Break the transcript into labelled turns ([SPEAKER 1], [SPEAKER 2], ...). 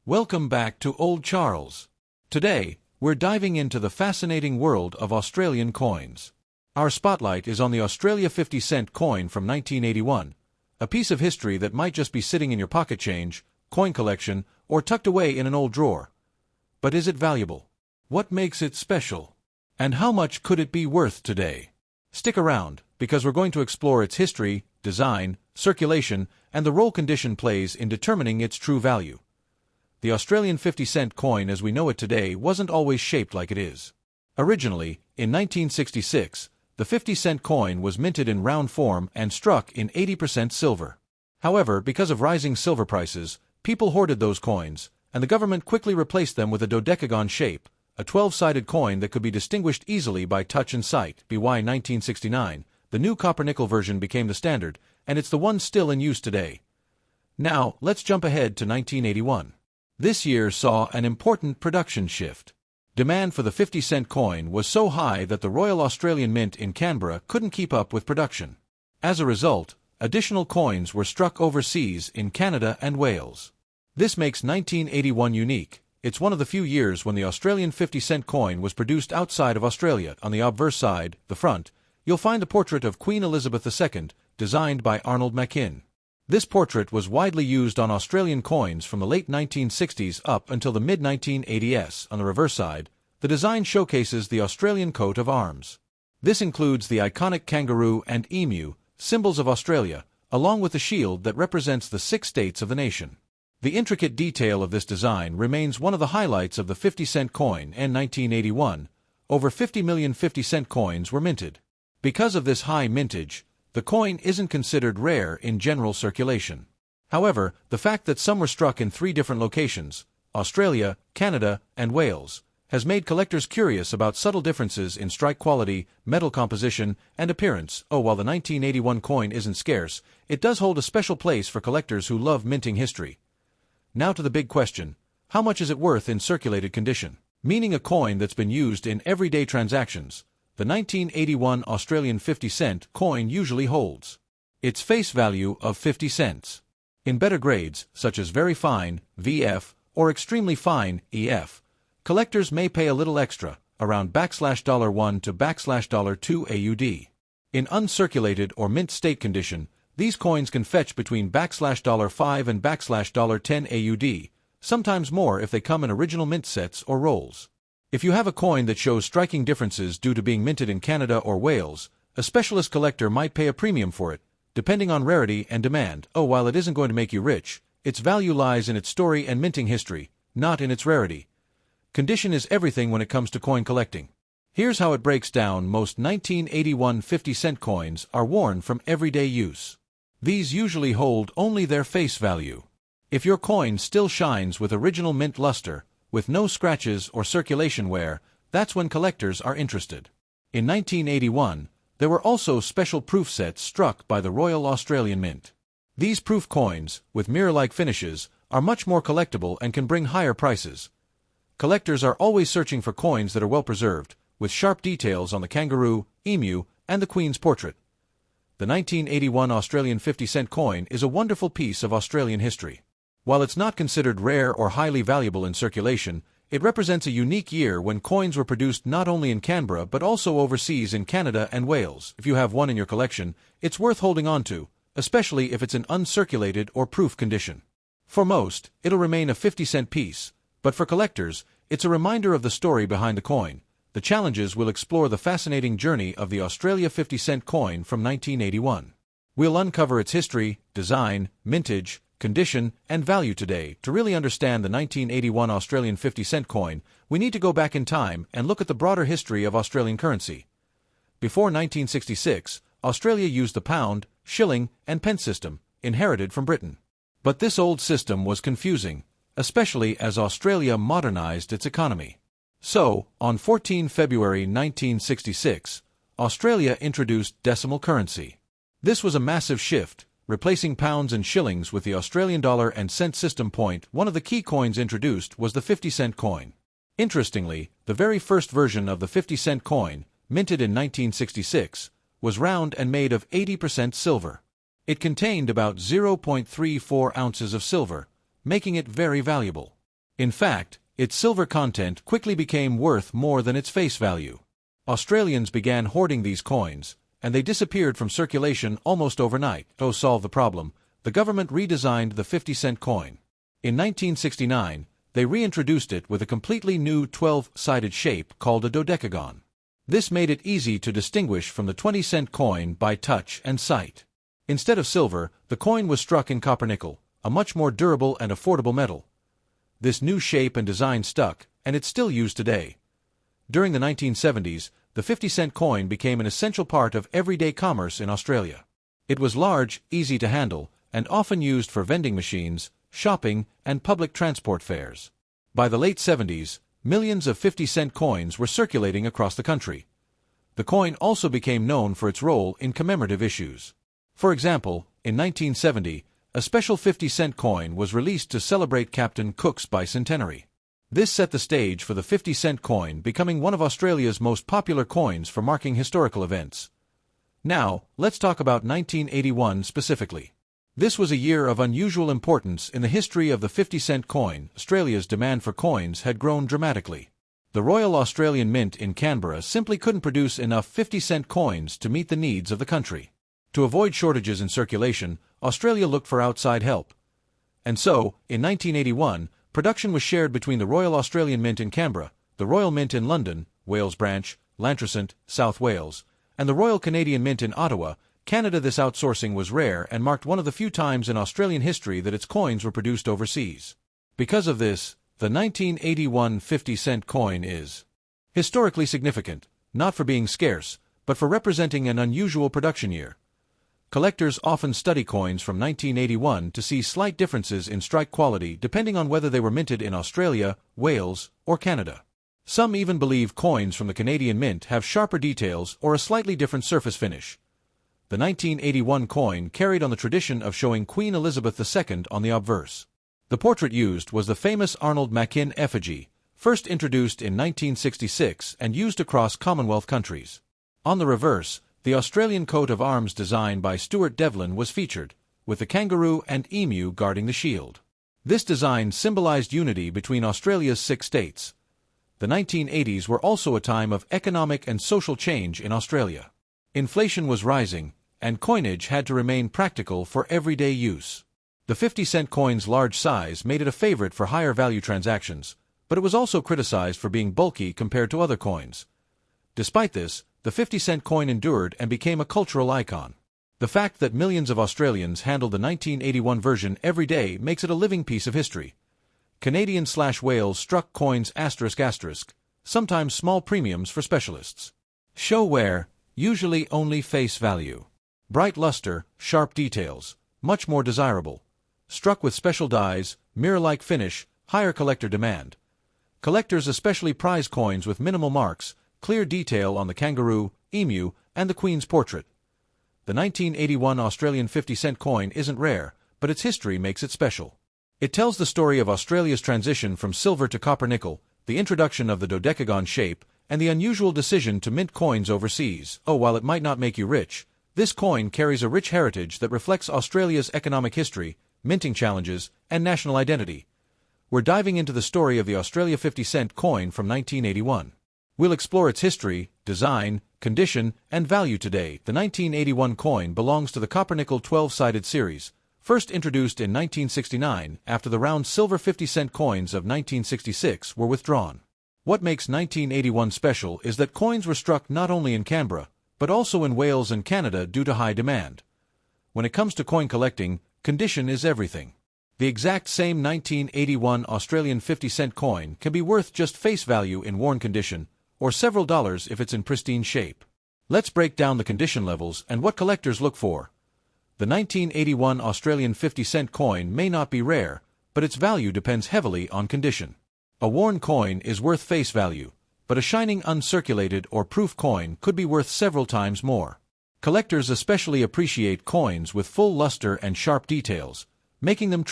[SPEAKER 1] Welcome back to Old Charles. Today, we're diving into the fascinating world of Australian coins. Our spotlight is on the Australia 50-cent coin from 1981, a piece of history that might just be sitting in your pocket change, coin collection, or tucked away in an old drawer. But is it valuable? What makes it special? And how much could it be worth today? Stick around, because we're going to explore its history, design, circulation, and the role condition plays in determining its true value. The Australian 50-cent coin as we know it today wasn't always shaped like it is. Originally, in 1966, the 50-cent coin was minted in round form and struck in 80% silver. However, because of rising silver prices, people hoarded those coins, and the government quickly replaced them with a dodecagon shape, a 12-sided coin that could be distinguished easily by touch and sight. By 1969, the new copper-nickel version became the standard, and it's the one still in use today. Now, let's jump ahead to 1981. This year saw an important production shift. Demand for the 50-cent coin was so high that the Royal Australian Mint in Canberra couldn't keep up with production. As a result, additional coins were struck overseas in Canada and Wales. This makes 1981 unique. It's one of the few years when the Australian 50-cent coin was produced outside of Australia. On the obverse side, the front, you'll find the portrait of Queen Elizabeth II, designed by Arnold Machin. This portrait was widely used on Australian coins from the late 1960s up until the mid-1980s. On the reverse side, the design showcases the Australian coat of arms. This includes the iconic kangaroo and emu, symbols of Australia, along with the shield that represents the 6 states of the nation. The intricate detail of this design remains one of the highlights of the 50-cent coin. In 1981, over 50 million 50-cent coins were minted. Because of this high mintage, the coin isn't considered rare in general circulation. However, the fact that some were struck in 3 different locations, Australia, Canada, and Wales, has made collectors curious about subtle differences in strike quality, metal composition, and appearance. While the 1981 coin isn't scarce, it does hold a special place for collectors who love minting history. Now to the big question: how much is it worth in circulated condition? Meaning a coin that's been used in everyday transactions. The 1981 Australian 50-cent coin usually holds its face value of 50 cents. In better grades, such as very fine, VF, or extremely fine, EF, collectors may pay a little extra, around $1 to $2 AUD. In uncirculated or mint state condition, these coins can fetch between $5 and $10 AUD, sometimes more if they come in original mint sets or rolls. If you have a coin that shows striking differences due to being minted in Canada or Wales, a specialist collector might pay a premium for it, depending on rarity and demand. While it isn't going to make you rich, its value lies in its story and minting history, not in its rarity. Condition is everything when it comes to coin collecting. Here's how it breaks down. Most 1981 50-cent coins are worn from everyday use. These usually hold only their face value. If your coin still shines with original mint luster, with no scratches or circulation wear, that's when collectors are interested. In 1981, there were also special proof sets struck by the Royal Australian Mint. These proof coins, with mirror-like finishes, are much more collectible and can bring higher prices. Collectors are always searching for coins that are well preserved, with sharp details on the kangaroo, emu, and the Queen's portrait. The 1981 Australian 50-cent coin is a wonderful piece of Australian history. While it's not considered rare or highly valuable in circulation, it represents a unique year when coins were produced not only in Canberra but also overseas in Canada and Wales. If you have one in your collection, it's worth holding on to, especially if it's in uncirculated or proof condition. For most, it'll remain a 50-cent piece, but for collectors, it's a reminder of the story behind the coin. The challenges will explore the fascinating journey of the Australia 50-cent coin from 1981. We'll uncover its history, design, mintage, condition, and value today. To really understand the 1981 Australian 50-cent coin, we need to go back in time and look at the broader history of Australian currency. Before 1966, Australia used the pound, shilling, and pence system, inherited from Britain. But this old system was confusing, especially as Australia modernized its economy. So, on 14 February 1966, Australia introduced decimal currency. This was a massive shift, replacing pounds and shillings with the Australian dollar and cent system. One of the key coins introduced was the 50-cent coin. Interestingly, the very first version of the 50-cent coin, minted in 1966, was round and made of 80% silver. It contained about 0.34 ounces of silver, making it very valuable. In fact, its silver content quickly became worth more than its face value. Australians began hoarding these coins, and they disappeared from circulation almost overnight. To solve the problem, the government redesigned the 50-cent coin. In 1969, they reintroduced it with a completely new 12-sided shape called a dodecagon. This made it easy to distinguish from the 20-cent coin by touch and sight. Instead of silver, the coin was struck in copper-nickel, a much more durable and affordable metal. This new shape and design stuck, and it's still used today. During the 1970s, the 50-cent coin became an essential part of everyday commerce in Australia. It was large, easy to handle, and often used for vending machines, shopping, and public transport fares. By the late 70s, millions of 50-cent coins were circulating across the country. The coin also became known for its role in commemorative issues. For example, in 1970, a special 50-cent coin was released to celebrate Captain Cook's bicentenary. This set the stage for the 50-cent coin becoming one of Australia's most popular coins for marking historical events. Now, let's talk about 1981 specifically. This was a year of unusual importance in the history of the 50-cent coin. Australia's demand for coins had grown dramatically. The Royal Australian Mint in Canberra simply couldn't produce enough 50-cent coins to meet the needs of the country. To avoid shortages in circulation, Australia looked for outside help. And so, in 1981, production was shared between the Royal Australian Mint in Canberra, the Royal Mint in London, Wales Branch, Llantrisant, South Wales, and the Royal Canadian Mint in Ottawa, Canada. This outsourcing was rare and marked one of the few times in Australian history that its coins were produced overseas. Because of this, the 1981 50-cent coin is historically significant, not for being scarce, but for representing an unusual production year. Collectors often study coins from 1981 to see slight differences in strike quality depending on whether they were minted in Australia, Wales, or Canada. Some even believe coins from the Canadian Mint have sharper details or a slightly different surface finish. The 1981 coin carried on the tradition of showing Queen Elizabeth II on the obverse. The portrait used was the famous Arnold Machin effigy, first introduced in 1966 and used across Commonwealth countries. On the reverse, the Australian coat of arms design by Stuart Devlin was featured, with the kangaroo and emu guarding the shield. This design symbolized unity between Australia's 6 states. The 1980s were also a time of economic and social change in Australia. Inflation was rising, and coinage had to remain practical for everyday use. The 50-cent coin's large size made it a favorite for higher-value transactions, but it was also criticized for being bulky compared to other coins. Despite this, the 50-cent coin endured and became a cultural icon. The fact that millions of Australians handled the 1981 version every day makes it a living piece of history. Canadian/Wales struck coins ***, sometimes small premiums for specialists. Show wear, usually only face value. Bright luster, sharp details, much more desirable. Struck with special dies, mirror-like finish, higher collector demand. Collectors especially prize coins with minimal marks, clear detail on the kangaroo, emu, and the Queen's portrait. The 1981 Australian 50-cent coin isn't rare, but its history makes it special. It tells the story of Australia's transition from silver to copper-nickel, the introduction of the dodecagon shape, and the unusual decision to mint coins overseas. While it might not make you rich, this coin carries a rich heritage that reflects Australia's economic history, minting challenges, and national identity. We're diving into the story of the Australia 50-cent coin from 1981. We'll explore its history, design, condition, and value today. The 1981 coin belongs to the copper-nickel 12-sided series, first introduced in 1969 after the round silver 50-cent coins of 1966 were withdrawn. What makes 1981 special is that coins were struck not only in Canberra, but also in Wales and Canada due to high demand. When it comes to coin collecting, condition is everything. The exact same 1981 Australian 50-cent coin can be worth just face value in worn condition, or several dollars if it's in pristine shape. Let's break down the condition levels and what collectors look for. The 1981 Australian 50-cent coin may not be rare, but its value depends heavily on condition. A worn coin is worth face value, but a shining uncirculated or proof coin could be worth several times more. Collectors especially appreciate coins with full luster and sharp details, making them